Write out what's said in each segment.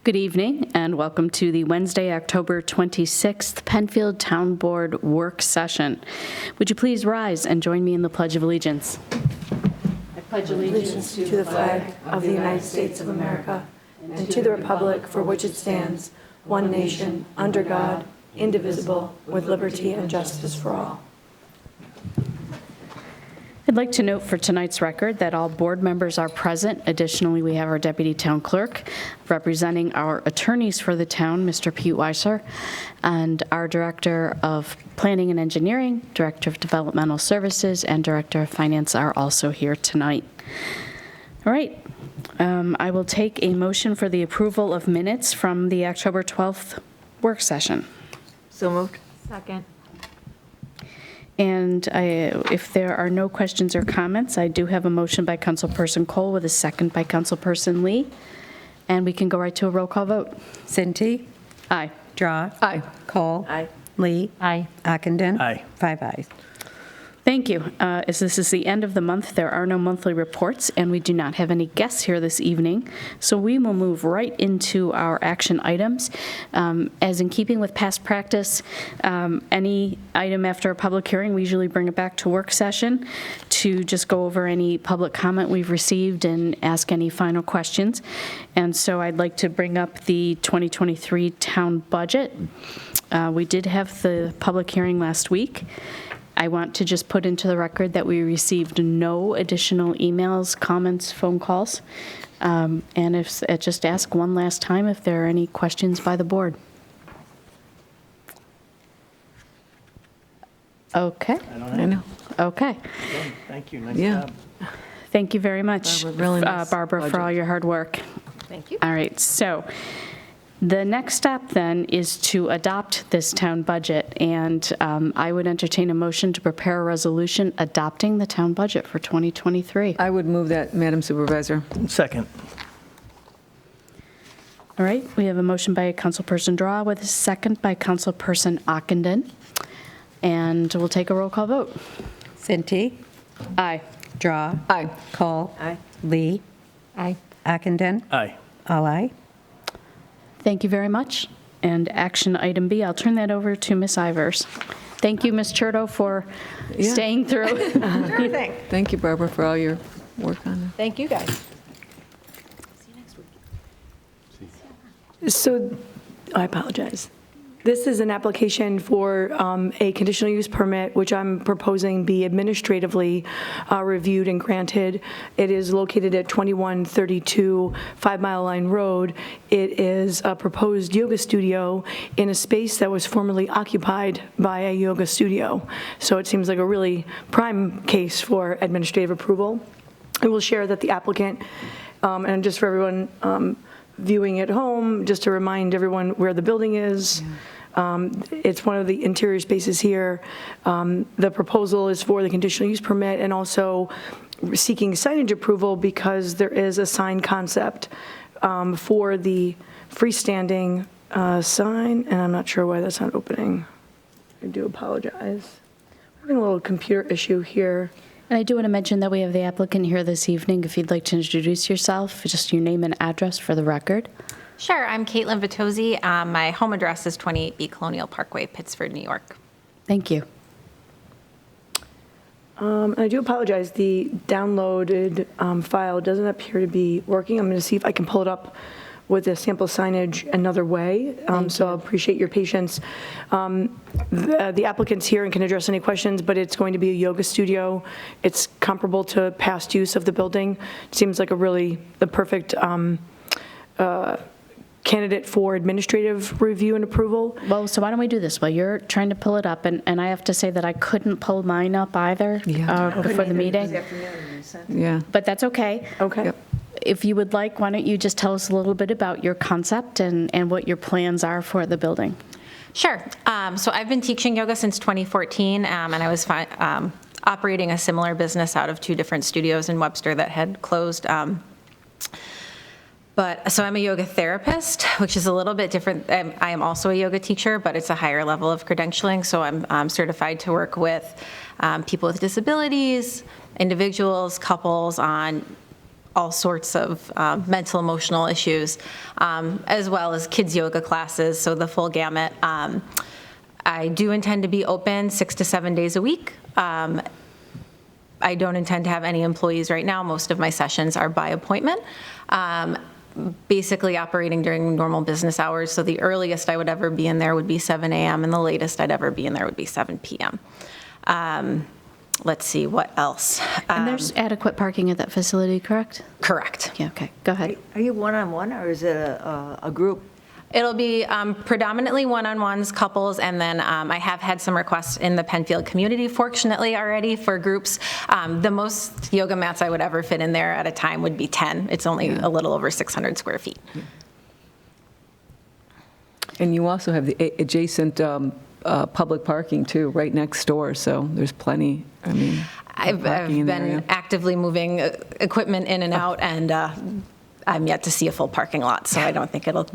Good evening and welcome to the Wednesday, October 26th Penfield Town Board Work Session. Would you please rise and join me in the Pledge of Allegiance? I pledge allegiance to the flag of the United States of America and to the republic for which it stands, one nation, under God, indivisible, with liberty and justice for all. I'd like to note for tonight's record that all board members are present. Additionally, we have our Deputy Town Clerk representing our attorneys for the town, Mr. Pete Weiser, and our Director of Planning and Engineering, Director of Developmental Services, and Director of Finance are also here tonight. All right. I will take a motion for the approval of minutes from the October 12th work session. So moved. Second. And if there are no questions or comments, I do have a motion by Councilperson Kohl with a second by Councilperson Lee. And we can go right to a roll call vote. Cinti? Aye. Drawe? Aye. Kohl? Aye. Lee? Aye. Ockenden? Aye. 5 ayes. Thank you. As this is the end of the month, there are no monthly reports, and we do not have any guests here this evening. So we will move right into our action items. As in keeping with past practice, any item after a public hearing, we usually bring it back to work session to just go over any public comment we've received and ask any final questions. And so I'd like to bring up the 2023 town budget. We did have the public hearing last week. I want to just put into the record that we received no additional emails, comments, phone calls. And just ask one last time if there are any questions by the board. Okay. I know. Okay. Okay, thank you. Nice Yeah. job. Thank you very much, Barbara, really nice Barbara, for budget. all your hard work. Thank you. All right, so the next step then is to adopt this town budget, and I would entertain a motion to prepare a resolution adopting the town budget for 2023. I would move that, Madam Supervisor. Second. All right, we have a motion by Councilperson Drawe with a second by Councilperson Ockenden, and we'll take a roll call vote. Cinti? Aye. Drawe? Aye. Kohl? Aye. Lee? Aye. Ockenden? Aye. All aye. Thank you very much. And action item B, I'll turn that over to Ms. Ivers. Thank you, Ms. Chirdo, for Yeah. staying through. Sure thing. Thank you, Barbara, for all your work on it. Thank you, guys. So, I apologize. This is an application for a conditional use permit, which I'm proposing be administratively reviewed and granted. It is located at 2132 5 Mile Line Road. It is a proposed yoga studio in a space that was formerly occupied by a yoga studio. So it seems like a really prime case for administrative approval. I will share that the applicant, and just for everyone viewing at home, just to remind everyone where the building is. It's one of the interior spaces here. The proposal is for the conditional use permit and also seeking signage approval because there is a sign concept for the freestanding sign, and I'm not sure why that's not opening. I do apologize. I'm having a little computer issue here. And I do want to mention that we have the applicant here this evening. If you'd like to introduce yourself, just your name and address for the record. Sure, I'm Caitlin Vitozzi. My home address is 28B Colonial Parkway, Pittsford, New York. Thank you. I do apologize. The downloaded file doesn't appear to be working. I'm going to see if I can pull it up with the sample signage another way. So I appreciate your patience. The applicant's here and can address any questions, but it's going to be a yoga studio. It's comparable to past use of the building. It seems like the perfect candidate for administrative review and approval. Well, so why don't we do this? While you're trying to pull it up, and I have to say that I couldn't pull mine up either before the meeting, Yeah. but that's okay. Okay. Yep. If you would like, why don't you just tell us a little bit about your concept and what your plans are for the building? Sure. So I've been teaching yoga since 2014, and I was operating a similar business out of 2 different studios in Webster that had closed. So I'm a yoga therapist, which is a little bit different. I am also a yoga teacher, but it's a higher level of credentialing. So I'm certified to work with people with disabilities, individuals, couples on all sorts of mental, emotional issues, as well as kids yoga classes, so the full gamut. I do intend to be open 6 to 7 days a week. I don't intend to have any employees right now. Most of my sessions are by appointment. Basically operating during normal business hours, so the earliest I would ever be in there would be 7 a.m. and the latest I'd ever be in there would be 7 p.m. Let's see, what else? And there's adequate parking at that facility, correct? Correct. Yeah, okay, go ahead. Are you one-on-one, or is it a group? It'll be predominantly one-on-ones, couples, and then I have had some requests in the Penfield community, fortunately, already for groups. The most yoga mats I would ever fit in there at a time would be 10. It's only a little over 600 square feet. And you also have the adjacent public parking, too, right next door, so there's plenty, I mean, I've parking in the area. been actively moving equipment in and out, and I'm yet to see a full parking lot, so I don't think it'll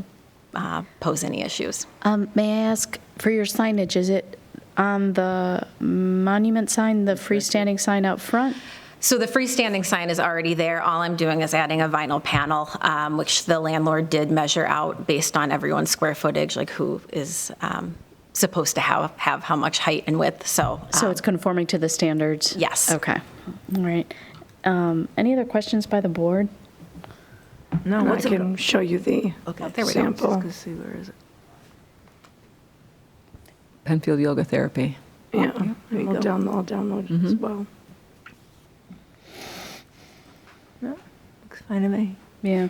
pose any issues. May I ask, for your signage, is it on the monument sign, the freestanding sign out front? So the freestanding sign is already there. All I'm doing is adding a vinyl panel, which the landlord did measure out based on everyone's square footage, like who is supposed to have how much height and width. So It's conforming to the standards? Yes. Okay, all right. Any other questions by the board? No, I can show you the Okay. there we go. sample. Just gonna see, where is it? Penfield Yoga Therapy. Yeah, I'll download it as well. No, looks fine to me. Yeah.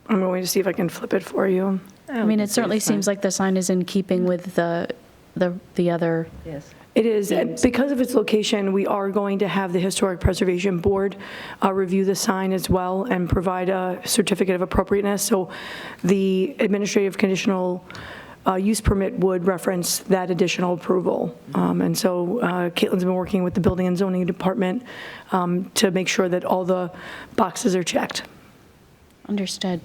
I'm going to see if I can flip it for you. I mean, it certainly seems like the sign is in keeping with the other. Yes. It is, and because of its location, we are going to have the Historic Preservation Board review the sign as well and provide a certificate of appropriateness. So the administrative conditional use permit would reference that additional approval. And so Caitlin's been working with the Building and Zoning Department to make sure that all the boxes are checked. Understood.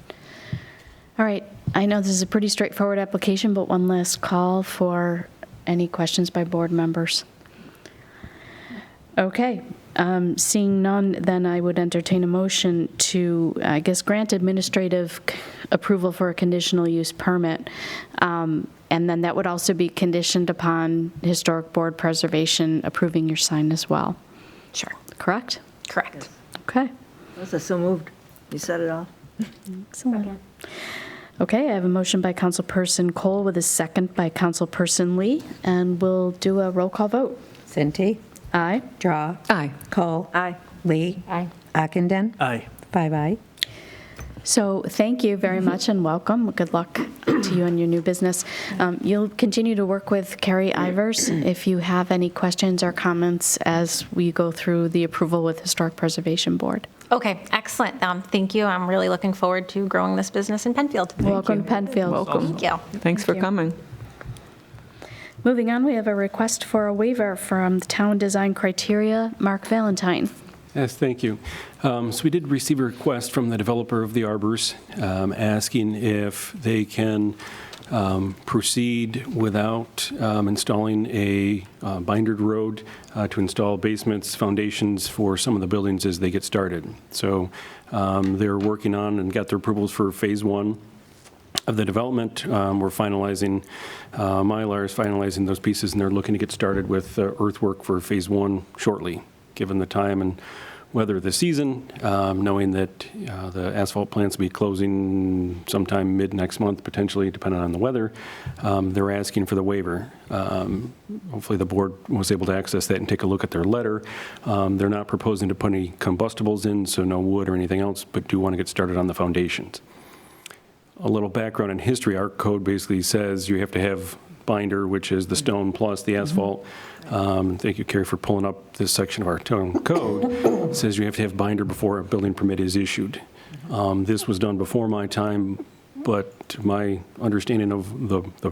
All right, I know this is a pretty straightforward application, but one last call for any questions by board members. Okay, seeing none, then I would entertain a motion to, I guess, grant administrative approval for a conditional use permit. And then that would also be conditioned upon Historic Board Preservation approving your sign as well. Sure. Correct? Correct. Okay. That's so moved. You set it off. Excellent. Okay, I have a motion by Councilperson Kohl with a second by Councilperson Lee, and we'll do a roll call vote. Cinti, Aye. Drawe, Aye. Kohl, Aye. Lee, Ockenden, Aye. 5 aye. So thank you very much and welcome. Good luck to you and your new business. You'll continue to work with Carrie Ivers if you have any questions or comments as we go through the approval with Historic Preservation Board. Okay, excellent. Thank you. I'm really looking forward to growing this business in Penfield. Welcome to Penfield. Welcome. Thank you. Thanks for you. coming. Moving on, we have a request for a waiver from the Town Design Criteria, Mark Valentine. Yes, thank you. So we did receive a request from the developer of the Arbors asking if they can proceed without installing a bindered road to install basements, foundations for some of the buildings as they get started. So they're working on and got their approvals for phase 1 of the development. We're finalizing, Mylar is finalizing those pieces, and they're looking to get started with earthwork for phase 1 shortly, given the time and weather of the season, knowing that the asphalt plants will be closing sometime mid-next month, potentially, depending on the weather. They're asking for the waiver. Hopefully the board was able to access that and take a look at their letter. They're not proposing to put any combustibles in, so no wood or anything else, but do want to get started on the foundations. A little background in history, our code basically says you have to have binder, which is the stone plus the asphalt. Thank you, Carrie, for pulling up this section of our town code. It says you have to have binder before a building permit is issued. This was done before my time, but my understanding of the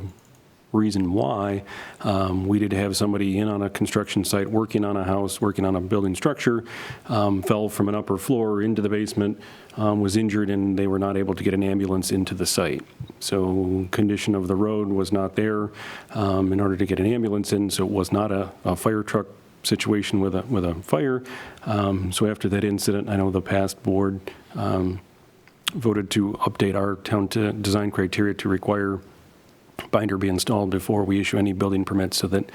reason why, we did have somebody in on a construction site working on a house, working on a building structure, fell from an upper floor into the basement, was injured, and they were not able to get an ambulance into the site. So condition of the road was not there in order to get an ambulance in, so it was not a fire truck situation with a fire. So after that incident, I know the past board voted to update our town design criteria to require binder be installed before we issue any building permits so that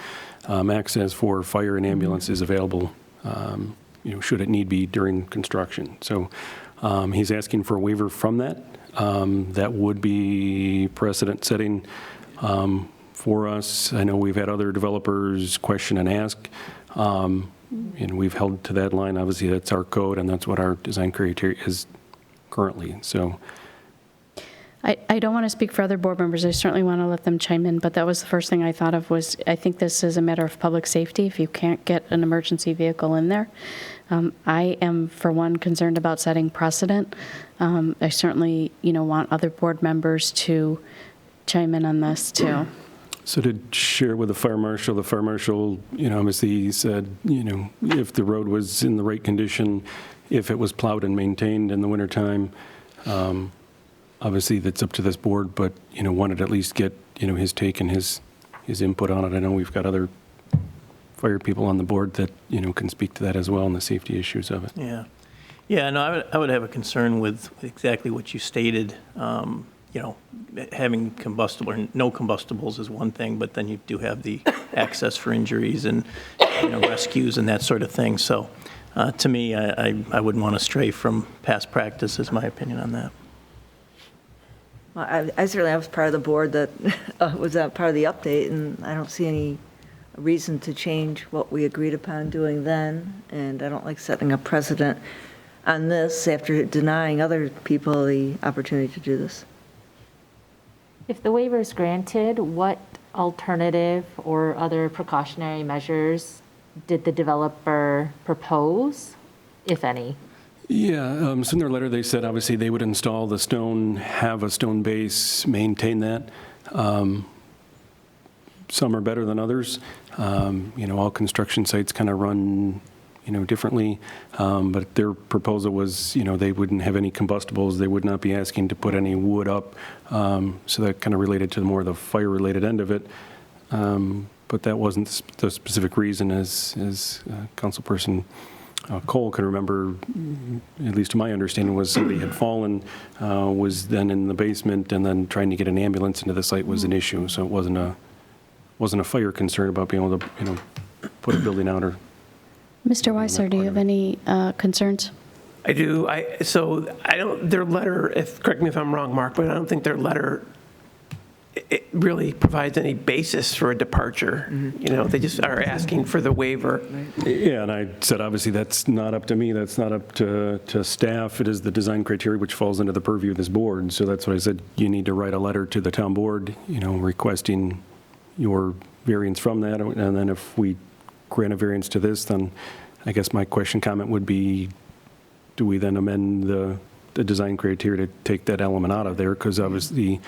access for fire and ambulance is available, should it need be during construction. So he's asking for a waiver from that. That would be precedent setting for us. I know we've had other developers question and ask, and we've held to that line. Obviously, that's our code, and that's what our design criteria is currently. So I don't want to speak for other board members. I certainly want to let them chime in, but that was the first thing I thought of was I think this is a matter of public safety. If you can't get an emergency vehicle in there, I am, for one, concerned about setting precedent. I certainly, want other board members to chime in on this too. So to share with the fire marshal, obviously said, if the road was in the right condition, if it was plowed and maintained in the wintertime, obviously that's up to this board, but, wanted to at least get, his take and his input on it. I know we've got other fire people on the board that, can speak to that as well and the safety issues of it. Yeah. Yeah, no, I would have a concern with exactly what you stated. Having combustible or no combustibles is one thing, but then you do have the access for injuries and rescues and that sort of thing. So to me, I wouldn't want to stray from past practice, is my opinion on that. Well, I certainly was part of the board that was part of the update, and I don't see any reason to change what we agreed upon doing then, and I don't like setting a precedent on this after denying other people the opportunity to do this. If the waiver is granted, what alternative or other precautionary measures did the developer propose, if any? Yeah, so in their letter, they said obviously they would install the stone, have a stone base, maintain that. Some are better than others. All construction sites kind of run, differently. But their proposal was, they wouldn't have any combustibles. They would not be asking to put any wood up. So that kind of related to more of the fire-related end of it. But that wasn't the specific reason, as Councilperson Kohl can remember, at least to my understanding, was somebody had fallen, was then in the basement, and then trying to get an ambulance into the site was an issue. So it wasn't a fire concern about being able to, put a building out or. Mr. Weiser, do you have any concerns? I do. I don't. Their letter. Correct me if I'm wrong, Mark, but I don't think their letter it really provides any basis for a departure. They just are asking for the waiver. Yeah, and I said obviously that's not up to me. That's not up to staff. It is the design criteria which falls into the purview of this board. So that's what I said. You need to write a letter to the town board, requesting your variance from that, and then if we grant a variance to this, then I guess my comment would be, do we then amend the design criteria to take that element out of there? Because obviously,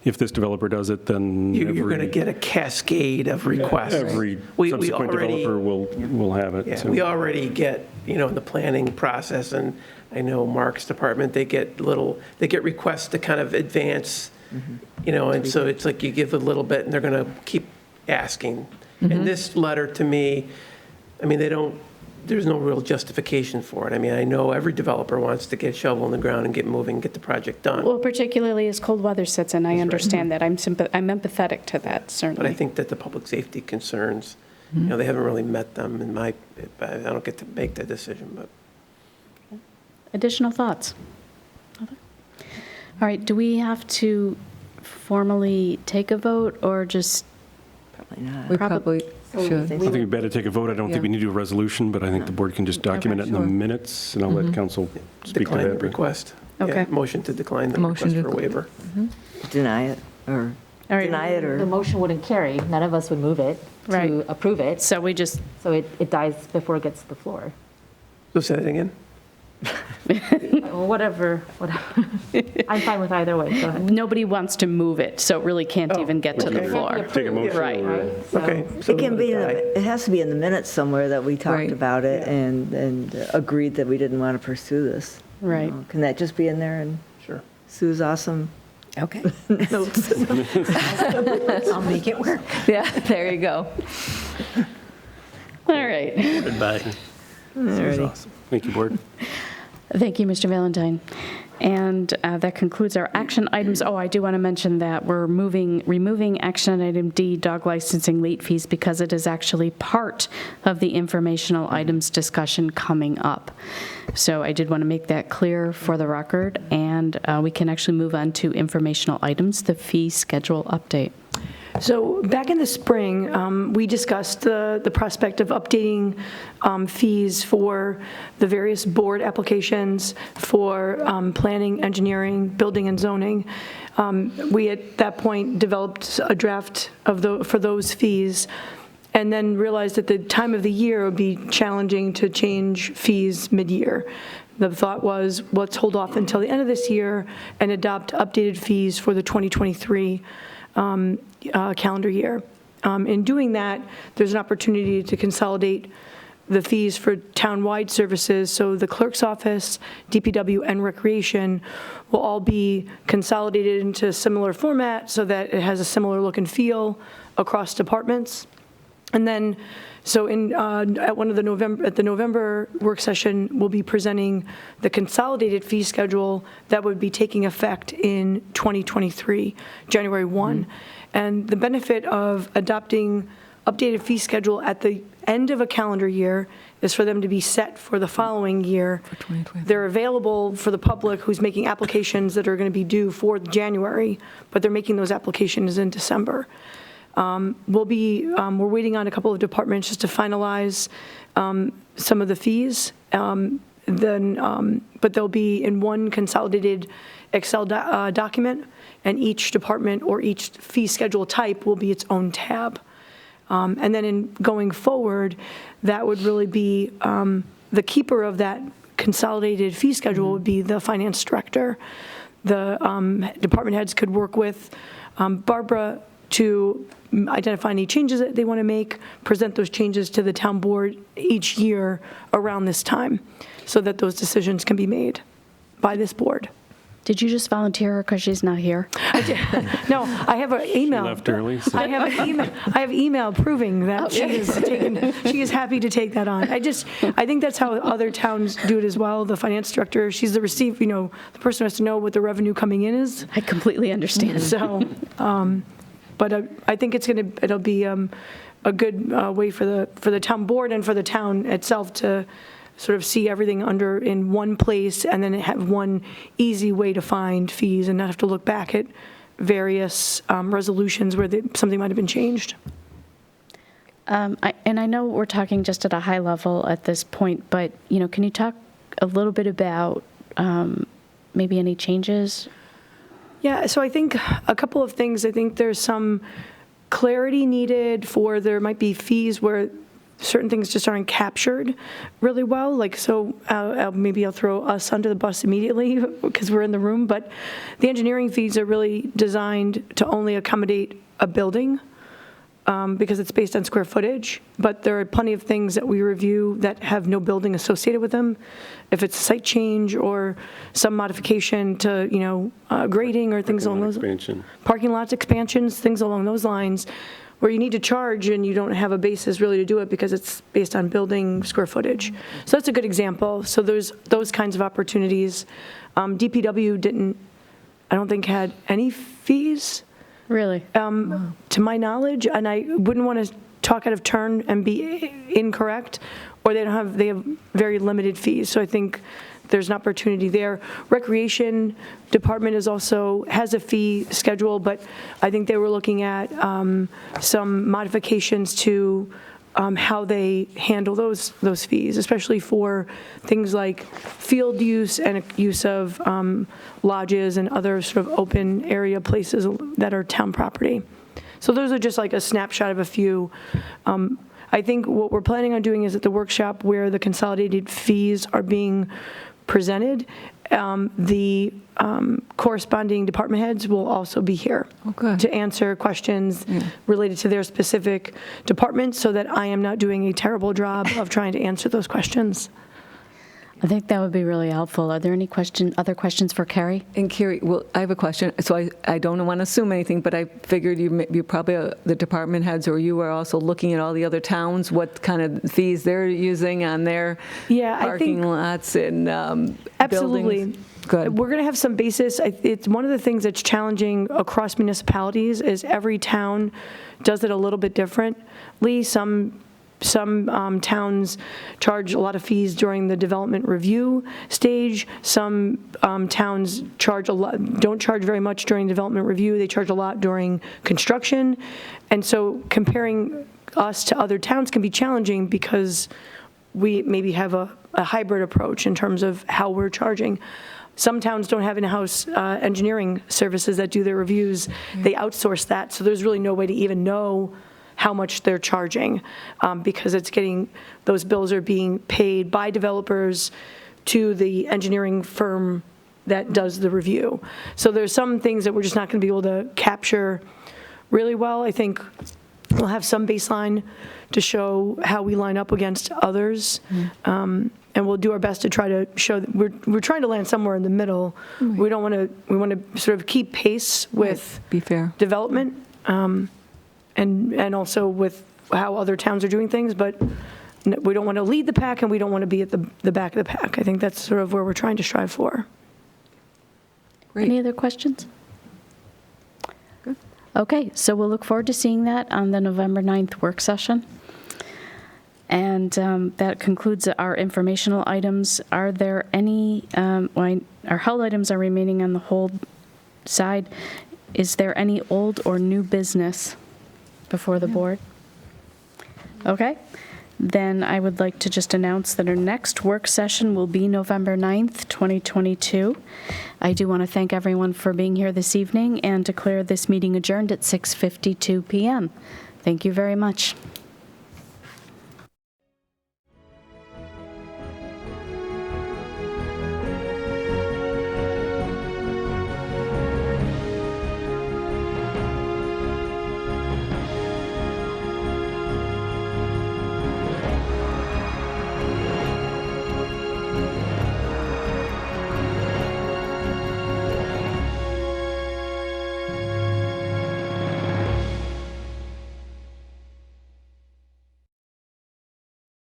if this developer does it, then You're going to get a cascade of requests. Every subsequent developer will have it. Yeah, so. we already get, the planning process, and I know Mark's department, they get requests to kind of advance, and so it's like you give a little bit and they're going to keep asking. And this letter to me, there's no real justification for it. I know every developer wants to get a shovel in the ground and get moving, get the project done. Well, particularly as cold weather sets in, I understand that. I'm empathetic to that, certainly. But I think that the public safety concerns, they haven't really met them I don't get to make that decision, but. Additional thoughts? All right, do we have to formally take a vote or just? Probably not. We probably should. I think we better take a vote. I don't think we need to do a resolution, but I think the board can just document it in the minutes, and I'll let council speak to Decline that. the request. Okay. Yeah, motion to decline the request for a waiver. Deny it, or All right. deny it, The or motion wouldn't carry. None of us would move it Right. to approve it. So we just, So it dies before it gets to the floor. So say that again? Whatever. I'm fine with either way. Go ahead. nobody wants to move it, so it really can't even get to the Okay. floor. Take a motion. Right. Okay. so it can be, it has to be in the minutes somewhere that we talked Right. about it and agreed that we didn't want to pursue this. Right. Can that just be in there and Sure. Sue's awesome Okay. notes? I'll make it work. Yeah, there you go. All right. Goodbye. This was awesome. Thank you, Board. Thank you, Mr. Valentine. And that concludes our action items. Oh, I do want to mention that we're removing action item D, dog licensing late fees, because it is actually part of the informational items discussion coming up. So I did want to make that clear for the record, and we can actually move on to informational items, the fee schedule update. So back in the spring, we discussed the prospect of updating fees for the various board applications for planning, engineering, building, and zoning. We, at that point, developed a draft for those fees, and then realized at the time of the year it would be challenging to change fees mid-year. The thought was, let's hold off until the end of this year and adopt updated fees for the 2023 calendar year. In doing that, there's an opportunity to consolidate the fees for town-wide services, so the clerk's office, DPW, and recreation will all be consolidated into a similar format so that it has a similar look and feel across departments. And then, so at the November work session, we'll be presenting the consolidated fee schedule that would be taking effect in 2023, January 1. And the benefit of adopting updated fee schedule at the end of a calendar year is for them to be set for the following year. They're available for the public who's making applications that are going to be due for January, but they're making those applications in December. We're waiting on a couple of departments just to finalize some of the fees. But they'll be in one consolidated Excel document, and each department or each fee schedule type will be its own tab. And then in going forward, that would really be the keeper of that consolidated fee schedule would be the finance director. The department heads could work with Barbara to identify any changes that they want to make, present those changes to the town board each year around this time, so that those decisions can be made by this board. Did you just volunteer her because she's not here? No, I have an email. She left early. So. I have email proving that she is happy to take that on. I think that's how other towns do it as well. The finance director, she's the the person who has to know what the revenue coming in is. I completely understand. So, but I think it'll be a good way for the town board and for the town itself to sort of see everything in one place, and then have one easy way to find fees and not have to look back at various resolutions where something might have been changed. And I know we're talking just at a high level at this point, but can you talk a little bit about maybe any changes? Yeah, so I think a couple of things. I think there's some clarity needed there might be fees where certain things just aren't captured really well. Maybe I'll throw us under the bus immediately because we're in the room, but the engineering fees are really designed to only accommodate a building because it's based on square footage, but there are plenty of things that we review that have no building associated with them. If it's a site change or some modification to, grading or things along those lines. Parking lots expansions, things along those lines, where you need to charge and you don't have a basis really to do it because it's based on building square footage. So that's a good example. So there's those kinds of opportunities. DPW I don't think had any fees. Really? To my knowledge, and I wouldn't want to talk out of turn and be incorrect, or they have very limited fees. So I think there's an opportunity there. Recreation department has a fee schedule, but I think they were looking at some modifications to how they handle those fees, especially for things like field use and use of lodges and other sort of open area places that are town property. So those are just like a snapshot of a few. I think what we're planning on doing is at the workshop where the consolidated fees are being presented, the corresponding department heads will also be here to answer questions related to their specific departments, so that I am not doing a terrible job of trying to answer those questions. I think that would be really helpful. Are there any other questions for Carrie? And Carrie, well, I have a question. So I don't want to assume anything, but I figured you probably, the department heads or you are also looking at all the other towns, what kind of fees they're using on their parking lots and Absolutely. buildings. Good. We're going to have some basis. It's one of the things that's challenging across municipalities is every town does it a little bit differently. Some towns charge a lot of fees during the development review stage. Some towns don't charge very much during development review. They charge a lot during construction. And so comparing us to other towns can be challenging because we maybe have a hybrid approach in terms of how we're charging. Some towns don't have in-house engineering services that do their reviews. They outsource that, so there's really no way to even know how much they're charging because those bills are being paid by developers to the engineering firm that does the review. So there's some things that we're just not going to be able to capture really well. I think we'll have some baseline to show how we line up against others. And we'll do our best to try to show that we're trying to land somewhere in the middle. We want to sort of keep pace with Be fair. development. And also with how other towns are doing things, but we don't want to lead the pack and we don't want to be at the back of the pack. I think that's sort of where we're trying to strive for. Great. Any other questions? Okay, so we'll look forward to seeing that on the November 9th work session. And that concludes our informational items. Are there any, our held items are remaining on the hold side. Is there any old or new business before the board? Okay, then I would like to just announce that our next work session will be November 9th, 2022. I do want to thank everyone for being here this evening and declare this meeting adjourned at 6:52 p.m. Thank you very much.